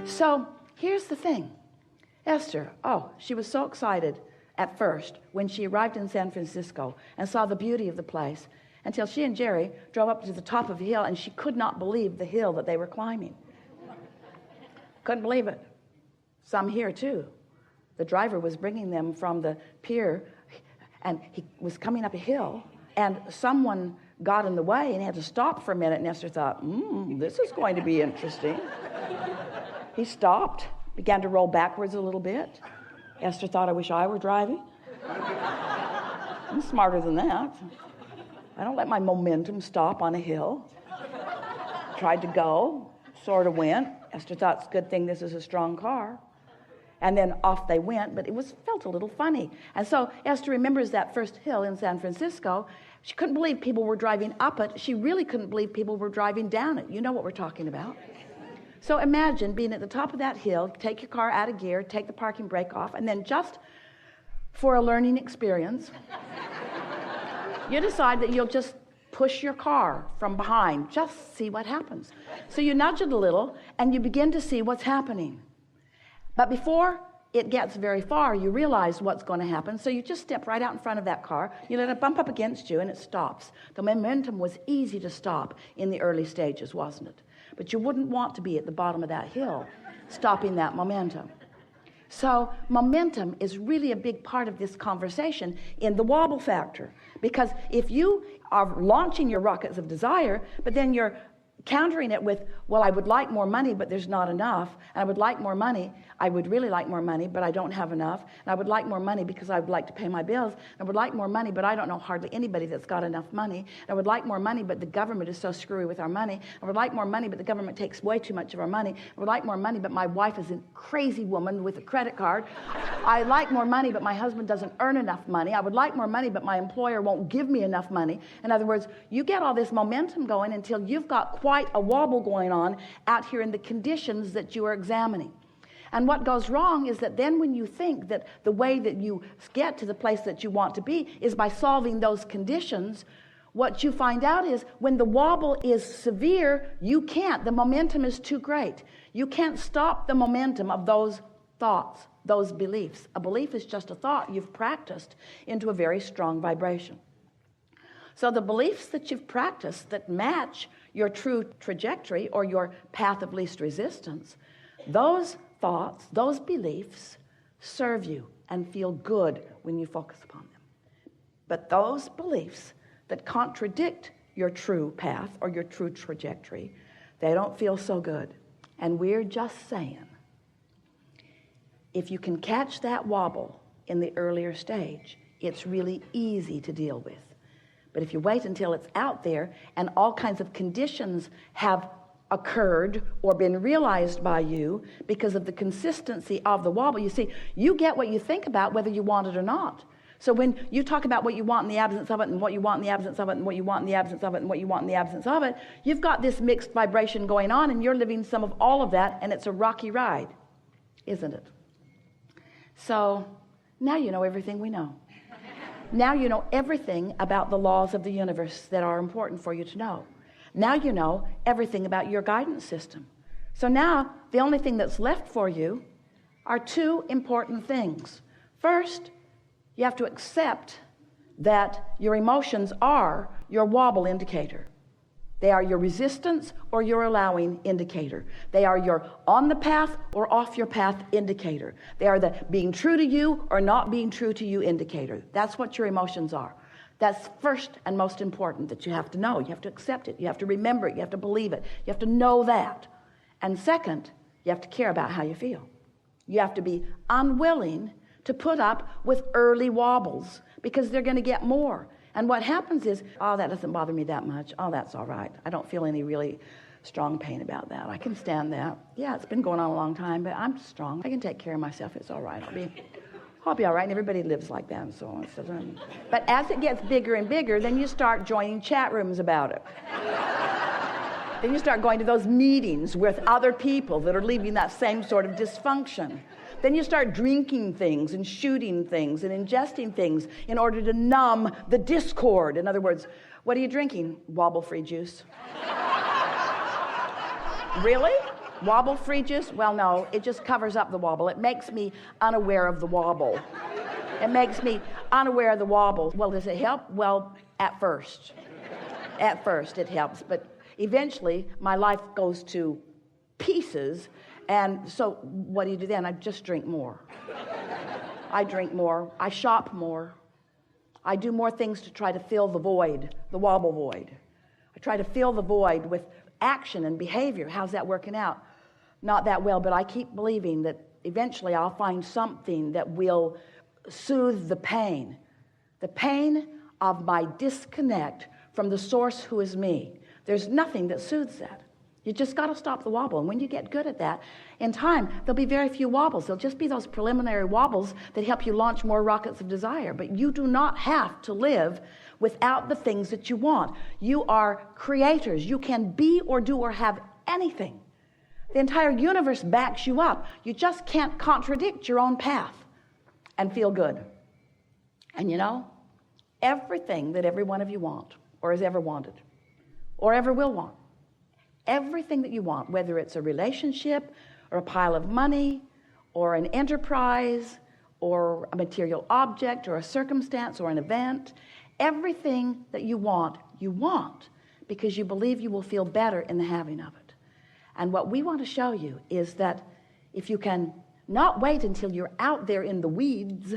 So here's the thing. Esther, she was so excited at first when she arrived in San Francisco and saw the beauty of the place until she and Jerry drove up to the top of a hill and she could not believe the hill that they were climbing. Couldn't believe it. Some here too. The driver was bringing them from the pier and he was coming up a hill and someone got in the way and he had to stop for a minute, and Esther thought, this is going to be interesting. He stopped, began to roll backwards a little bit. Esther thought, I wish I were driving. I'm smarter than that. I don't let my momentum stop on a hill. Tried to go, sort of went. Esther thought, it's a good thing this is a strong car. And then off they went, but felt a little funny. And so Esther remembers that first hill in San Francisco. She couldn't believe people were driving up it. She really couldn't believe people were driving down it. You know what we're talking about. So imagine being at the top of that hill, take your car out of gear, take the parking brake off, and then just for a learning experience, you decide that you'll just push your car from behind, just see what happens. So you nudge it a little, and you begin to see what's happening. But before it gets very far, you realize what's going to happen, so you just step right out in front of that car, you let it bump up against you, and it stops. The momentum was easy to stop in the early stages, wasn't it? But you wouldn't want to be at the bottom of that hill, stopping that momentum. So momentum is really a big part of this conversation in the wobble factor. Because if you are launching your rockets of desire, but then you're countering it with, well, I would like more money, but there's not enough. And I would like more money. I would really like more money, but I don't have enough. And I would like more money because I would like to pay my bills. And I would like more money, but I don't know hardly anybody that's got enough money. And I would like more money, but the government is so screwy with our money. I would like more money, but the government takes way too much of our money. I would like more money, but my wife is a crazy woman with a credit card. I like more money, but my husband doesn't earn enough money. I would like more money, but my employer won't give me enough money. In other words, you get all this momentum going until you've got quite a wobble going on out here in the conditions that you are examining. And what goes wrong is that then when you think that the way that you get to the place that you want to be is by solving those conditions, what you find out is when the wobble is severe, you can't. The momentum is too great. You can't stop the momentum of those thoughts, those beliefs. A belief is just a thought you've practiced into a very strong vibration. So the beliefs that you've practiced that match your true trajectory or your path of least resistance, those thoughts, those beliefs serve you and feel good when you focus upon them. But those beliefs that contradict your true path or your true trajectory, they don't feel so good. And we're just saying, if you can catch that wobble in the earlier stage, it's really easy to deal with. But if you wait until it's out there and all kinds of conditions have occurred or been realized by you because of the consistency of the wobble, you see, you get what you think about whether you want it or not. So when you talk about what you want in the absence of it and what you want in the absence of it and what you want in the absence of it and what you want in the absence of it, you've got this mixed vibration going on and you're living some of all of that, and it's a rocky ride, isn't it? So now you know everything we know. Now you know everything about the laws of the universe that are important for you to know. Now you know everything about your guidance system. So now the only thing that's left for you are two important things. First, you have to accept that your emotions are your wobble indicator. They are your resistance or your allowing indicator. They are your on the path or off your path indicator. They are the being true to you or not being true to you indicator. That's what your emotions are. That's first and most important that you have to know. You have to accept it. You have to remember it. You have to believe it. You have to know that. And second, you have to care about how you feel. You have to be unwilling to put up with early wobbles because they're going to get more. And what happens is, oh, that doesn't bother me that much. Oh, that's all right. I don't feel any really strong pain about that. I can stand that. Yeah, it's been going on a long time, but I'm strong. I can take care of myself. It's all right. I'll be all right. And everybody lives like that and so on. But as it gets bigger and bigger, then you start joining chat rooms about it. Then you start going to those meetings with other people that are leaving that same sort of dysfunction. Then you start drinking things and shooting things and ingesting things in order to numb the discord. In other words, what are you drinking? Wobble-free juice. Really? Wobble-free juice? Well, no, it just covers up the wobble. It makes me unaware of the wobble. It makes me unaware of the wobble. Well, does it help? Well, at first. At first it helps, but eventually my life goes to pieces, and so what do you do then? I just drink more. I drink more. I shop more. I do more things to try to fill the void, the wobble void. I try to fill the void with action and behavior. How's that working out? Not that well, but I keep believing that eventually I'll find something that will soothe the pain of my disconnect from the source who is me. There's nothing that soothes that. You just got to stop the wobble. And when you get good at that, in time, there'll be very few wobbles. There'll just be those preliminary wobbles that help you launch more rockets of desire. But you do not have to live without the things that you want. You are creators. You can be or do or have anything. The entire universe backs you up. You just can't contradict your own path and feel good. And you know, everything that every one of you want, or has ever wanted, or ever will want, everything that you want, whether it's a relationship or a pile of money or an enterprise or a material object or a circumstance or an event, everything that you want because you believe you will feel better in the having of it. And what we want to show you is that if you can not wait until you're out there in the weeds,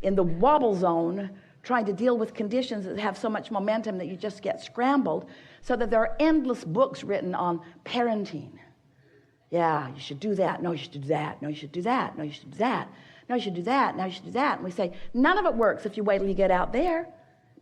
in the wobble zone, trying to deal with conditions that have so much momentum that you just get scrambled, so that there are endless books written on parenting. Yeah, you should do that. No, you should do that. No, you should do that. No, you should do that. No, you should do that. No, you should do that. And we say, none of it works if you wait till you get out there,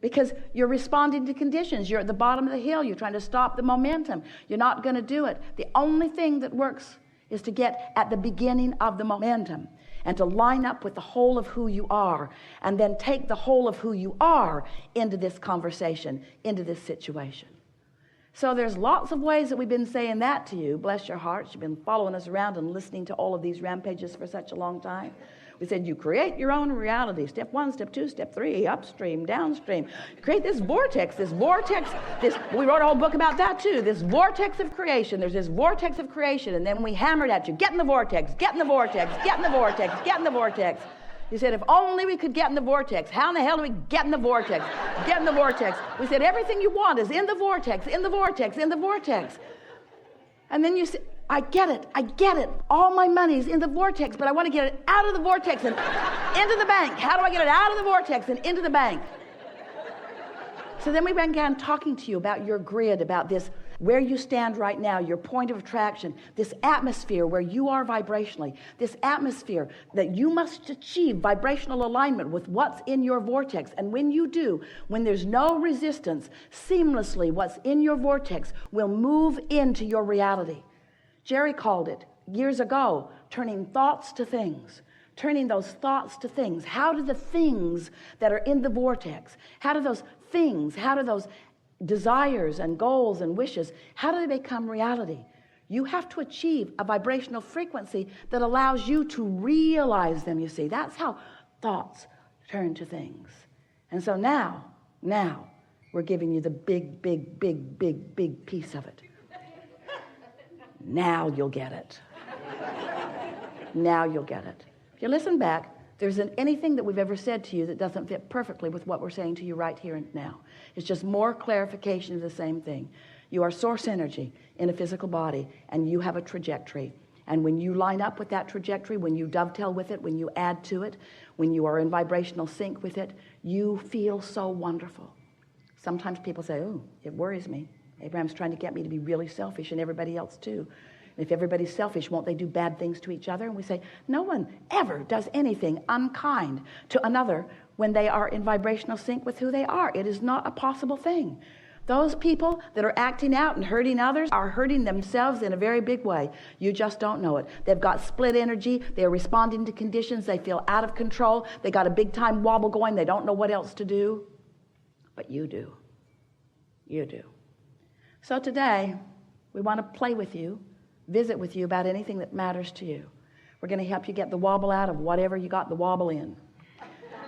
because you're responding to conditions. You're at the bottom of the hill. You're trying to stop the momentum. You're not going to do it. The only thing that works is to get at the beginning of the momentum and to line up with the whole of who you are, and then take the whole of who you are into this conversation, into this situation. So there's lots of ways that we've been saying that to you. Bless your hearts. You've been following us around and listening to all of these rampages for such a long time. We said you create your own reality. Step 1, step 2, step 3, upstream, downstream. You create this vortex, we wrote a whole book about that too, this vortex of creation. There's this vortex of creation, and then we hammered at you, get in the vortex, get in the vortex, get in the vortex, get in the vortex. You said, if only we could get in the vortex. How in the hell do we get in the vortex? Get in the vortex. We said, everything you want is in the vortex, in the vortex, in the vortex. And then you said, I get it. All my money's in the vortex, but I want to get it out of the vortex and into the bank. How do I get it out of the vortex and into the bank? So then we began talking to you about your grid, about this, where you stand right now, your point of attraction, this atmosphere where you are vibrationally, this atmosphere that you must achieve vibrational alignment with what's in your vortex. And when you do, when there's no resistance, seamlessly what's in your vortex will move into your reality. Jerry called it years ago, turning thoughts to things, turning those thoughts to things. How do the things that are in the vortex, how do those desires and goals and wishes, how do they become reality? You have to achieve a vibrational frequency that allows you to realize them, you see. That's how thoughts turn to things. And so now, we're giving you the big piece of it. Now you'll get it. Now you'll get it. If you listen back, there isn't anything that we've ever said to you that doesn't fit perfectly with what we're saying to you right here and now. It's just more clarification of the same thing. You are source energy in a physical body, and you have a trajectory. And when you line up with that trajectory, when you dovetail with it, when you add to it, when you are in vibrational sync with it, you feel so wonderful. Sometimes people say, oh, it worries me. Abraham's trying to get me to be really selfish, and everybody else too. And if everybody's selfish, won't they do bad things to each other? And we say, no one ever does anything unkind to another when they are in vibrational sync with who they are. It is not a possible thing. Those people that are acting out and hurting others are hurting themselves in a very big way. You just don't know it. They've got split energy. They're responding to conditions. They feel out of control. They got a big time wobble going. They don't know what else to do. But you do. You do. So today, we want to play with you, visit with you about anything that matters to you. We're going to help you get the wobble out of whatever you got the wobble in.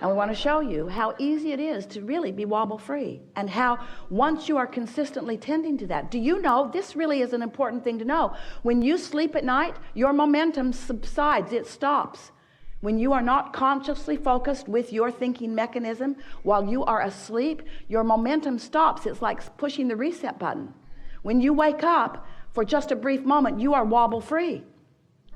And we want to show you how easy it is to really be wobble-free, and how once you are consistently tending to that, do you know, this really is an important thing to know, when you sleep at night, your momentum subsides, it stops. When you are not consciously focused with your thinking mechanism while you are asleep, your momentum stops. It's like pushing the reset button. When you wake up, for just a brief moment, you are wobble-free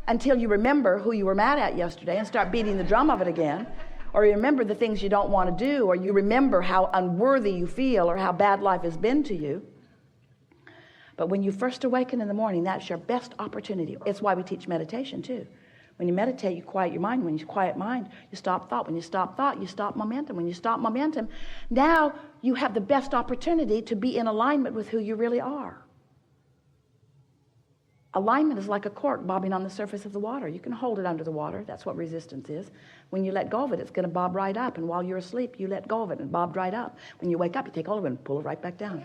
until you remember who you were mad at yesterday and start beating the drum of it again. Or you remember the things you don't want to do, or you remember how unworthy you feel or how bad life has been to you. But when you first awaken in the morning, that's your best opportunity. It's why we teach meditation too. When you meditate, you quiet your mind. When you quiet mind, you stop thought. When you stop thought, you stop momentum. When you stop momentum, now you have the best opportunity to be in alignment with who you really are. Alignment is like a cork bobbing on the surface of the water. You can hold it under the water. That's what resistance is. When you let go of it, it's going to bob right up. And while you're asleep, you let go of it and it bobbed right up. When you wake up, you take hold of it and pull it right back down.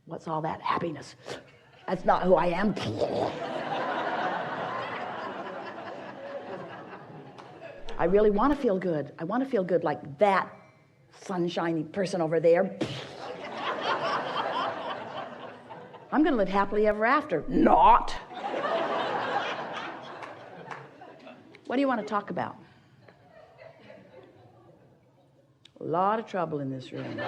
What's all that happiness? That's not who I am. I really want to feel good. I want to feel good like that sunshiny person over there. I'm going to live happily ever after. Not. What do you want to talk about? A lot of trouble in this room.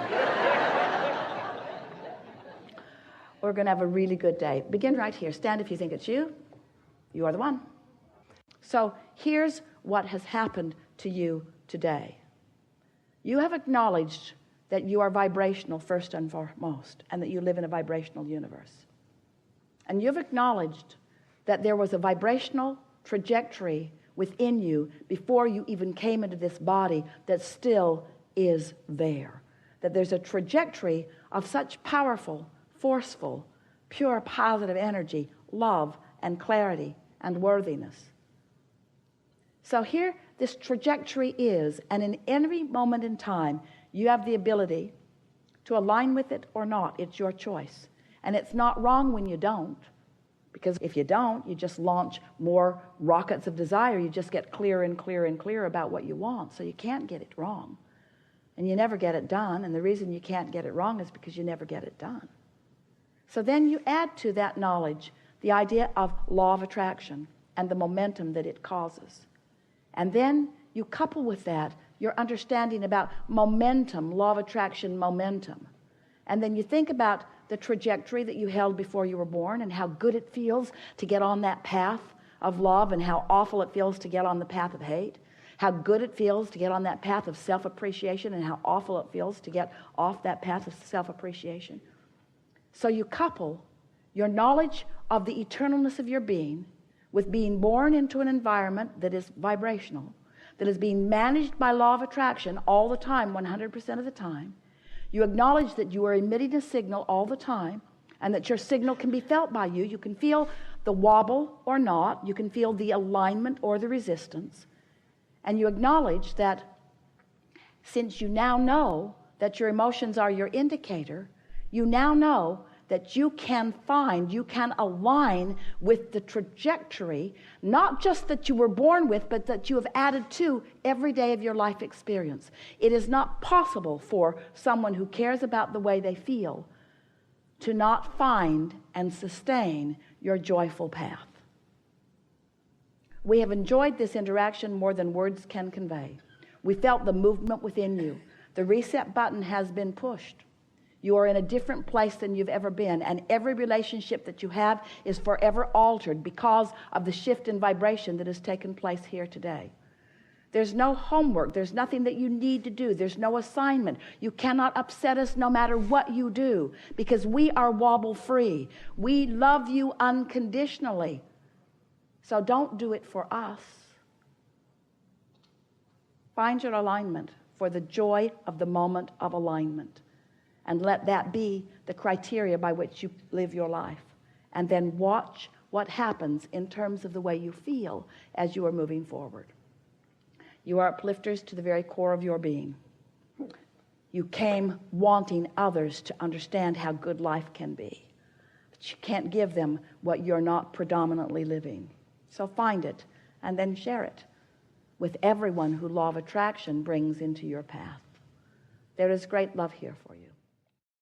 We're going to have a really good day. Begin right here. Stand if you think it's you. You are the one. So here's what has happened to you today. You have acknowledged that you are vibrational first and foremost, and that you live in a vibrational universe. And you've acknowledged that there was a vibrational trajectory within you before you even came into this body that still is there. That there's a trajectory of such powerful, forceful, pure positive energy, love and clarity and worthiness. So here this trajectory is, and in every moment in time, you have the ability to align with it or not. It's your choice. And it's not wrong when you don't. Because if you don't, you just launch more rockets of desire. You just get clearer and clearer and clearer about what you want. So you can't get it wrong. And you never get it done. And the reason you can't get it wrong is because you never get it done. So then you add to that knowledge the idea of law of attraction and the momentum that it causes. And then you couple with that your understanding about momentum, law of attraction, momentum. And then you think about the trajectory that you held before you were born and how good it feels to get on that path of love and how awful it feels to get on the path of hate. How good it feels to get on that path of self-appreciation and how awful it feels to get off that path of self-appreciation. So you couple your knowledge of the eternalness of your being with being born into an environment that is vibrational, that is being managed by law of attraction all the time, 100% of the time. You acknowledge that you are emitting a signal all the time and that your signal can be felt by you. You can feel the wobble or not. You can feel the alignment or the resistance. And you acknowledge that since you now know that your emotions are your indicator, you now know that you can align with the trajectory, not just that you were born with, but that you have added to every day of your life experience. It is not possible for someone who cares about the way they feel to not find and sustain your joyful path. We have enjoyed this interaction more than words can convey. We felt the movement within you. The reset button has been pushed. You are in a different place than you've ever been, and every relationship that you have is forever altered because of the shift in vibration that has taken place here today. There's no homework. There's nothing that you need to do. There's no assignment. You cannot upset us no matter what you do because we are wobble-free. We love you unconditionally. So don't do it for us. Find your alignment for the joy of the moment of alignment. And let that be the criteria by which you live your life. And then watch what happens in terms of the way you feel as you are moving forward. You are uplifters to the very core of your being. You came wanting others to understand how good life can be. But you can't give them what you're not predominantly living. So find it and then share it. with everyone who law of attraction brings into your path. There is great love here for you.